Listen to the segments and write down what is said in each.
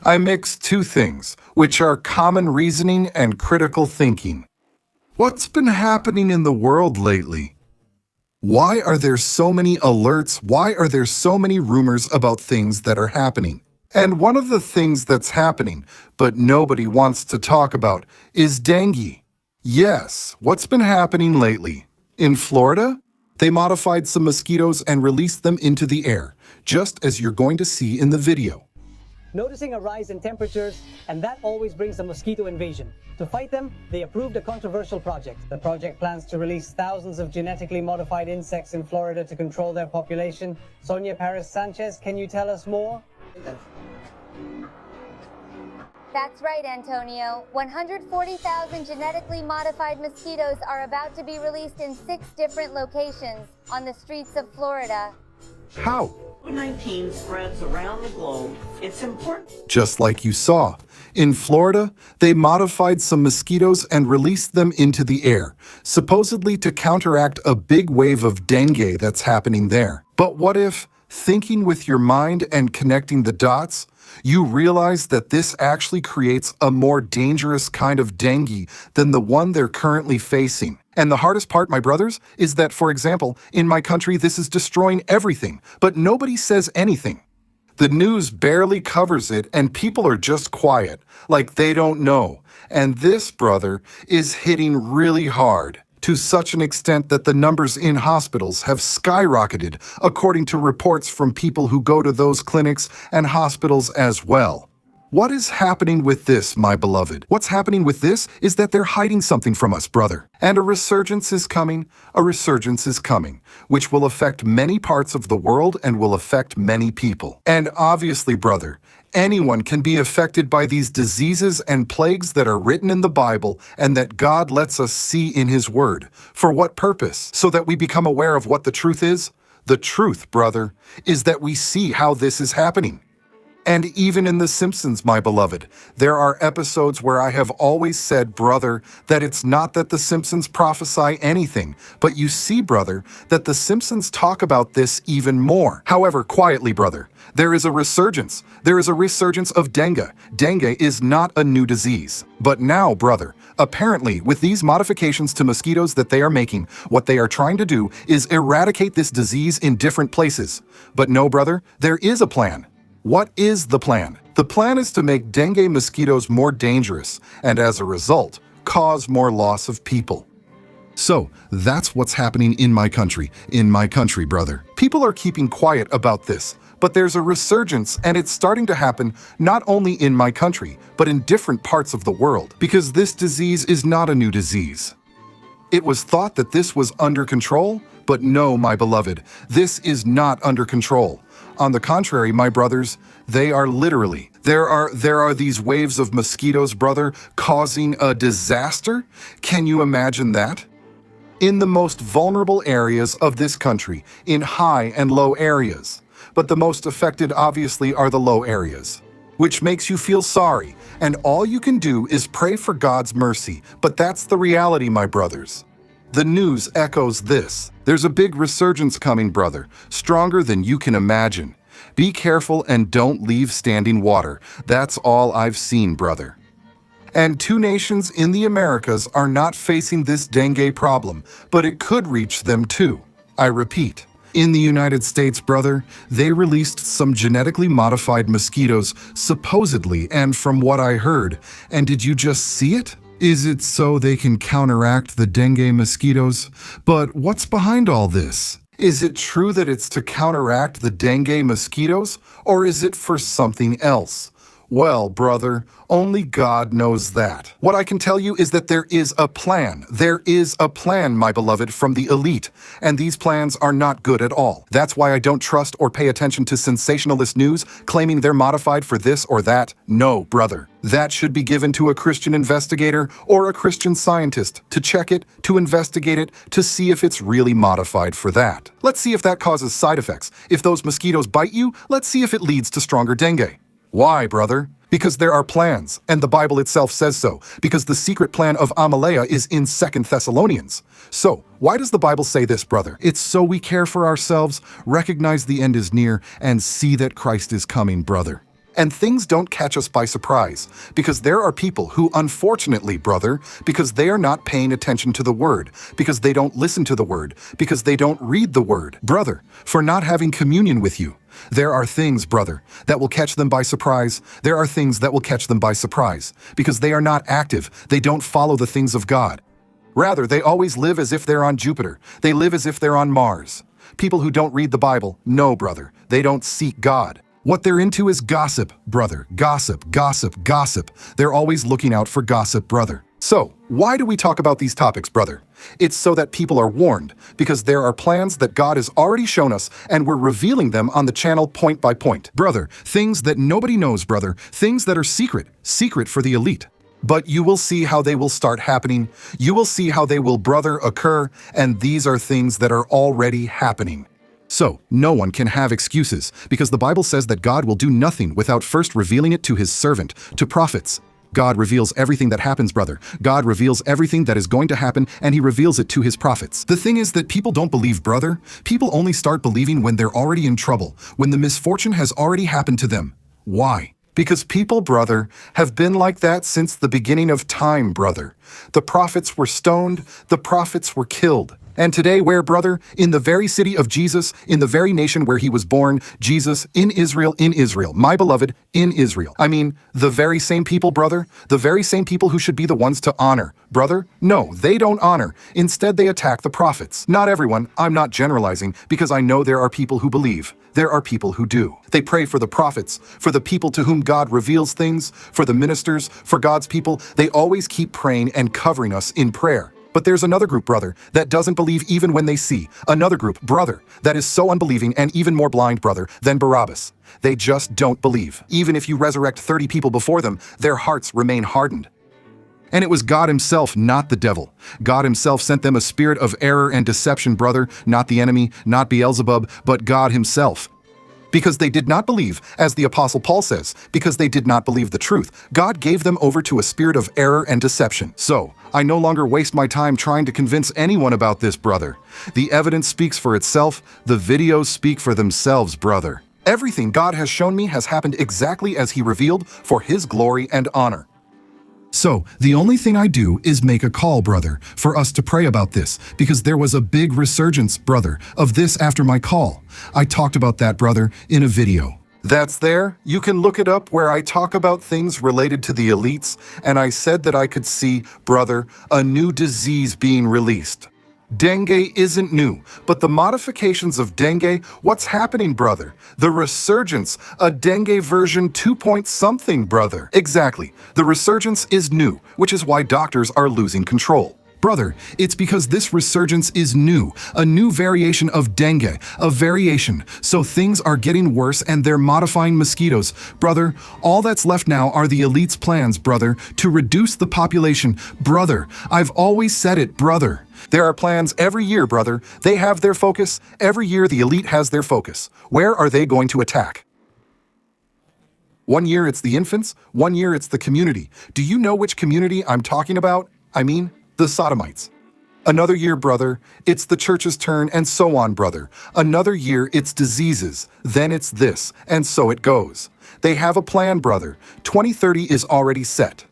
I mix two things, which are common reasoning and critical thinking. What's been happening in the world lately? Why are there so many alerts? Why are there so many rumors about things that are happening? And one of the things that's happening, but nobody wants to talk about, is dengue. Yes, what's been happening lately? In Florida, they modified some mosquitoes and released them into the air, just as you're going to see in the video. Noticing a rise in temperatures, and that always brings a mosquito invasion. To fight them, they approved a controversial project. The project plans to release thousands of genetically modified insects in Florida to control their population. Sonia Paris Sanchez, can you tell us more? That's right, Antonio. 140,000 genetically modified mosquitoes are about to be released in 6 different locations on the streets of Florida. How? COVID-19 spreads around the globe. It's important. Just like you saw. In Florida, they modified some mosquitoes and released them into the air, supposedly to counteract a big wave of dengue that's happening there. But what if, thinking with your mind and connecting the dots, you realize that this actually creates a more dangerous kind of dengue than the one they're currently facing? And the hardest part, my brothers, is that, for example, in my country, this is destroying everything, but nobody says anything. The news barely covers it, and people are just quiet, like they don't know. And this, brother, is hitting really hard, to such an extent that the numbers in hospitals have skyrocketed, according to reports from people who go to those clinics and hospitals as well. What is happening with this, my beloved? What's happening with this is that they're hiding something from us, brother. And a resurgence is coming, which will affect many parts of the world and will affect many people. And obviously, brother, anyone can be affected by these diseases and plagues that are written in the Bible and that God lets us see in His Word. For what purpose? So that we become aware of what the truth is? The truth, brother, is that we see how this is happening. And even in The Simpsons, my beloved, there are episodes where I have always said, brother, that it's not that The Simpsons prophesy anything, but you see, brother, that The Simpsons talk about this even more. However, quietly, brother, there is a resurgence. There is a resurgence of dengue. Dengue is not a new disease. But now, brother, apparently, with these modifications to mosquitoes that they are making, what they are trying to do is eradicate this disease in different places. But no, brother, there is a plan. What is the plan? The plan is to make dengue mosquitoes more dangerous and, as a result, cause more loss of people. So, that's what's happening in my country, brother. People are keeping quiet about this, but there's a resurgence and it's starting to happen not only in my country, but in different parts of the world, because this disease is not a new disease. It was thought that this was under control, but no, my beloved, this is not under control. On the contrary, my brothers, they are literally, there are these waves of mosquitoes, brother, causing a disaster. Can you imagine that? In the most vulnerable areas of this country, in high and low areas. But the most affected, obviously, are the low areas, which makes you feel sorry. And all you can do is pray for God's mercy. But that's the reality, my brothers. The news echoes this. There's a big resurgence coming, brother, stronger than you can imagine. Be careful and don't leave standing water. That's all I've seen, brother. And 2 nations in the Americas are not facing this dengue problem, but it could reach them too. I repeat, in the United States, brother, they released some genetically modified mosquitoes, supposedly, and from what I heard. And did you just see it? Is it so they can counteract the dengue mosquitoes? But what's behind all this? Is it true that it's to counteract the dengue mosquitoes, or is it for something else? Well, brother, only God knows that. What I can tell you is that there is a plan. There is a plan, my beloved, from the elite. And these plans are not good at all. That's why I don't trust or pay attention to sensationalist news claiming they're modified for this or that. No, brother. That should be given to a Christian investigator or a Christian scientist to check it, to investigate it, to see if it's really modified for that. Let's see if that causes side effects. If those mosquitoes bite you, let's see if it leads to stronger dengue. Why, brother? Because there are plans, and the Bible itself says so, because the secret plan of Amalea is in 2 Thessalonians. So, why does the Bible say this, brother? It's so we care for ourselves, recognize the end is near, and see that Christ is coming, brother. And things don't catch us by surprise, because there are people who, unfortunately, brother, because they are not paying attention to the word, because they don't listen to the word, because they don't read the word, brother, for not having communion with you. There are things, brother, that will catch them by surprise. There are things that will catch them by surprise, because they are not active. They don't follow the things of God. Rather, they always live as if they're on Jupiter. They live as if they're on Mars. People who don't read the Bible, no, brother, they don't seek God. What they're into is gossip, brother. Gossip, gossip, gossip. They're always looking out for gossip, brother. So, why do we talk about these topics, brother? It's so that people are warned, because there are plans that God has already shown us, and we're revealing them on the channel point by point. Brother, things that nobody knows, brother. Things that are secret for the elite. But you will see how they will start happening. You will see how they will, brother, occur, and these are things that are already happening. So, no one can have excuses, because the Bible says that God will do nothing without first revealing it to his servant, to prophets. God reveals everything that happens, brother. God reveals everything that is going to happen, and he reveals it to his prophets. The thing is that people don't believe, brother. People only start believing when they're already in trouble, when the misfortune has already happened to them. Why? Because people, brother, have been like that since the beginning of time, brother. The prophets were stoned, the prophets were killed. And today where, brother? In the very city of Jesus, in the very nation where he was born, Jesus, in Israel, my beloved, in Israel. I mean, the very same people, brother, the very same people who should be the ones to honor. Brother, no, they don't honor. Instead, they attack the prophets. Not everyone, I'm not generalizing, because I know there are people who believe. There are people who do. They pray for the prophets, for the people to whom God reveals things, for the ministers, for God's people. They always keep praying and covering us in prayer. But there's another group, brother, that doesn't believe even when they see. Another group, brother, that is so unbelieving and even more blind, brother, than Barabbas. They just don't believe. Even if you resurrect 30 people before them, their hearts remain hardened. And it was God himself, not the devil. God himself sent them a spirit of error and deception, brother, not the enemy, not Beelzebub, but God himself. Because they did not believe, as the Apostle Paul says, because they did not believe the truth, God gave them over to a spirit of error and deception. So, I no longer waste my time trying to convince anyone about this, brother. The evidence speaks for itself, the videos speak for themselves, brother. Everything God has shown me has happened exactly as he revealed for his glory and honor. So, the only thing I do is make a call, brother, for us to pray about this, because there was a big resurgence, brother, of this after my call. I talked about that, brother, in a video. That's there. You can look it up where I talk about things related to the elites, and I said that I could see, brother, a new disease being released. Dengue isn't new, but the modifications of dengue, what's happening, brother? The resurgence, a dengue version 2-point-something, brother. Exactly. The resurgence is new, which is why doctors are losing control. Brother, it's because this resurgence is new, a new variation of dengue, a variation. So things are getting worse and they're modifying mosquitoes. Brother, all that's left now are the elite's plans, brother, to reduce the population. Brother, I've always said it, brother. There are plans every year, brother. They have their focus. Every year the elite has their focus. Where are they going to attack? One year it's the infants, one year it's the community. Do you know which community I'm talking about? I mean, the sodomites. Another year, brother, it's the church's turn, and so on, brother. Another year, it's diseases. Then it's this, and so it goes. They have a plan, brother. 2030 is already set.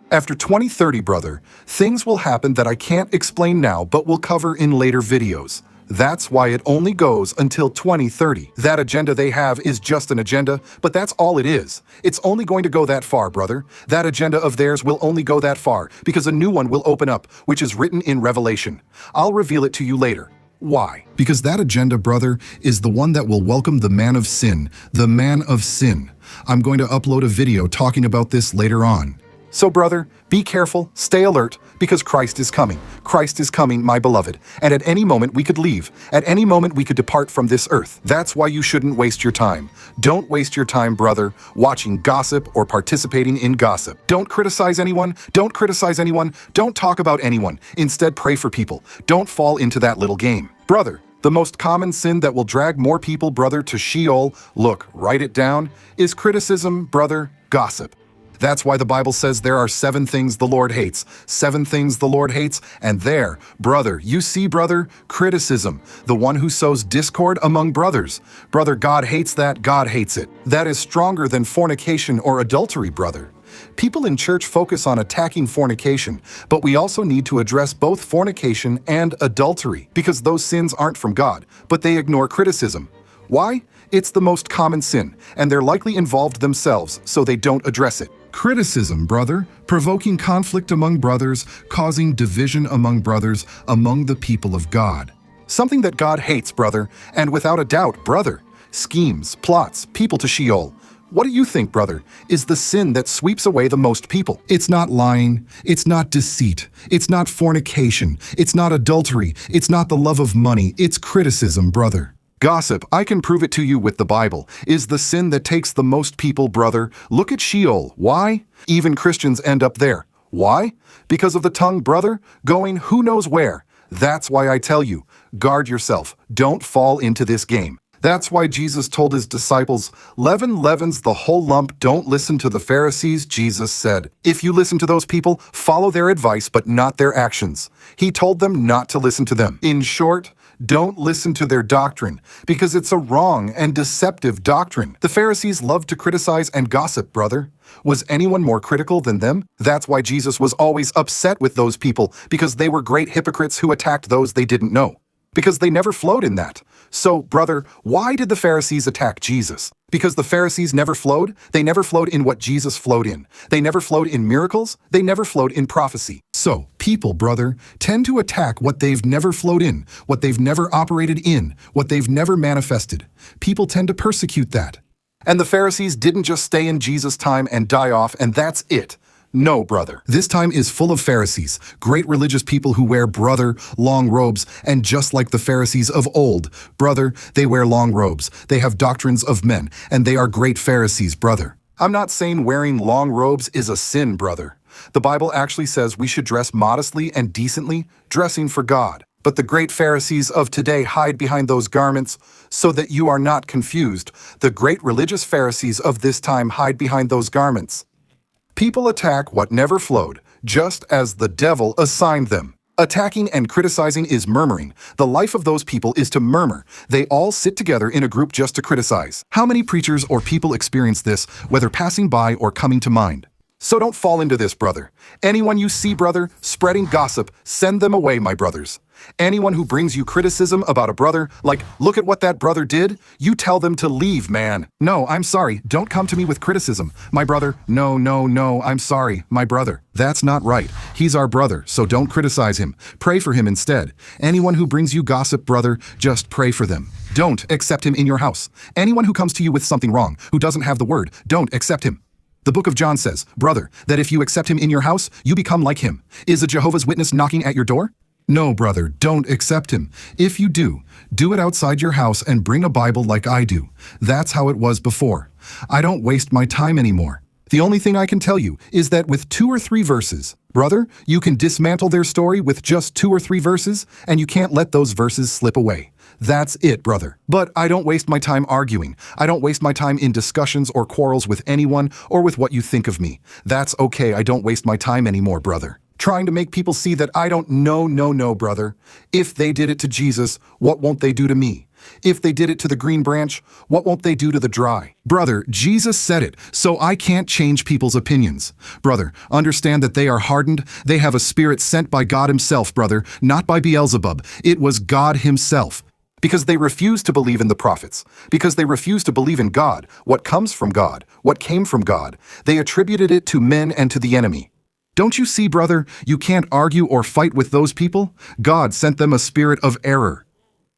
After 2030, brother, things will happen that I can't explain now, but we'll cover in later videos. That's why it only goes until 2030. That agenda they have is just an agenda, but that's all it is. It's only going to go that far, brother. That agenda of theirs will only go that far, because a new one will open up, which is written in Revelation. I'll reveal it to you later. Why? Because that agenda, brother, is the one that will welcome the man of sin. The man of sin. I'm going to upload a video talking about this later on. So, brother, be careful, stay alert, because Christ is coming. Christ is coming, my beloved. And at any moment we could leave. At any moment we could depart from this earth. That's why you shouldn't waste your time. Don't waste your time, brother, watching gossip or participating in gossip. Don't criticize anyone. Don't criticize anyone. Don't talk about anyone. Instead, pray for people. Don't fall into that little game. Brother, the most common sin that will drag more people, brother, to Sheol, look, write it down, is criticism, brother, gossip. That's why the Bible says there are 7 things the Lord hates. 7 things the Lord hates, and there, brother, you see, brother, criticism, the one who sows discord among brothers. Brother, God hates that, God hates it. That is stronger than fornication or adultery, brother. People in church focus on attacking fornication, but we also need to address both fornication and adultery, because those sins aren't from God, but they ignore criticism. Why? It's the most common sin, and they're likely involved themselves, so they don't address it. Criticism, brother, provoking conflict among brothers, causing division among brothers, among the people of God. Something that God hates, brother, and without a doubt, brother. Schemes, plots, people to Sheol. What do you think, brother, is the sin that sweeps away the most people? It's not lying, it's not deceit, it's not fornication, it's not adultery, it's not the love of money, it's criticism, brother. Gossip, I can prove it to you with the Bible, is the sin that takes the most people, brother. Look at Sheol. Why? Even Christians end up there. Why? Because of the tongue, brother, going who knows where. That's why I tell you, guard yourself. Don't fall into this game. That's why Jesus told his disciples, leaven leavens the whole lump, don't listen to the Pharisees, Jesus said. If you listen to those people, follow their advice but not their actions. He told them not to listen to them. In short, don't listen to their doctrine, because it's a wrong and deceptive doctrine. The Pharisees loved to criticize and gossip, brother. Was anyone more critical than them? That's why Jesus was always upset with those people, because they were great hypocrites who attacked those they didn't know. Because they never flowed in that. So, brother, why did the Pharisees attack Jesus? Because the Pharisees never flowed? They never flowed in what Jesus flowed in. They never flowed in miracles. They never flowed in prophecy. So, people, brother, tend to attack what they've never flowed in, what they've never operated in, what they've never manifested. People tend to persecute that. And the Pharisees didn't just stay in Jesus' time and die off, and that's it. No, brother. This time is full of Pharisees, great religious people who wear, brother, long robes, and just like the Pharisees of old, brother, they wear long robes, they have doctrines of men, and they are great Pharisees, brother. I'm not saying wearing long robes is a sin, brother. The Bible actually says we should dress modestly and decently, dressing for God. But the great Pharisees of today hide behind those garments so that you are not confused. The great religious Pharisees of this time hide behind those garments. People attack what never flowed, just as the devil assigned them. Attacking and criticizing is murmuring. The life of those people is to murmur. They all sit together in a group just to criticize. How many preachers or people experience this, whether passing by or coming to mind? So don't fall into this, brother. Anyone you see, brother, spreading gossip, send them away, my brothers. Anyone who brings you criticism about a brother, like, look at what that brother did, you tell them to leave, man. No, I'm sorry. Don't come to me with criticism. My brother, no, I'm sorry, my brother. That's not right. He's our brother, so don't criticize him. Pray for him instead. Anyone who brings you gossip, brother, just pray for them. Don't accept him in your house. Anyone who comes to you with something wrong, who doesn't have the word, don't accept him. The book of John says, brother, that if you accept him in your house, you become like him. Is a Jehovah's Witness knocking at your door? No, brother, don't accept him. If you do it outside your house and bring a Bible like I do. That's how it was before. I don't waste my time anymore. The only thing I can tell you is that with 2 or 3 verses, brother, you can dismantle their story with just 2 or 3 verses, and you can't let those verses slip away. That's it, brother. But I don't waste my time arguing. I don't waste my time in discussions or quarrels with anyone or with what you think of me. That's okay. I don't waste my time anymore, brother. Trying to make people see that I don't know, no, brother. If they did it to Jesus, what won't they do to me? If they did it to the green branch, what won't they do to the dry? Brother, Jesus said it, so I can't change people's opinions. Brother, understand that they are hardened. They have a spirit sent by God himself, brother, not by Beelzebub. It was God himself. Because they refuse to believe in the prophets. Because they refuse to believe in God, what comes from God, what came from God. They attributed it to men and to the enemy. Don't you see, brother, you can't argue or fight with those people? God sent them a spirit of error.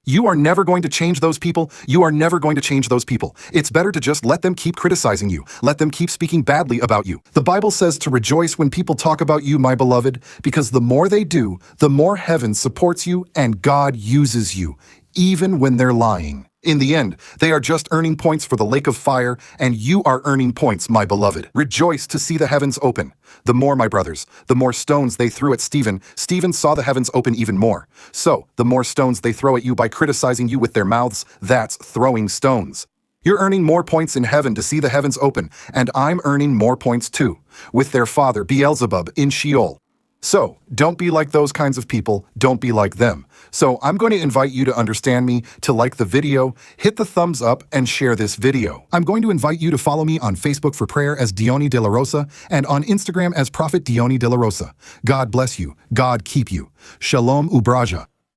You are never going to change those people. You are never going to change those people. It's better to just let them keep criticizing you. Let them keep speaking badly about you. The Bible says to rejoice when people talk about you, my beloved, because the more they do, the more heaven supports you and God uses you, even when they're lying. In the end, they are just earning points for the lake of fire, and you are earning points, my beloved. Rejoice to see the heavens open. The more, my brothers, the more stones they threw at Stephen, Stephen saw the heavens open even more. So, the more stones they throw at you by criticizing you with their mouths, that's throwing stones. You're earning more points in heaven to see the heavens open, and I'm earning more points too, with their father Beelzebub in Sheol. So, don't be like those kinds of people, don't be like them. So, I'm going to invite you to understand me, to like the video, hit the thumbs up, and share this video. I'm going to invite you to follow me on Facebook for prayer as Diony de la Rosa, and on Instagram as Prophet Diony de la Rosa. God bless you. God keep you. Shalom Ubraja.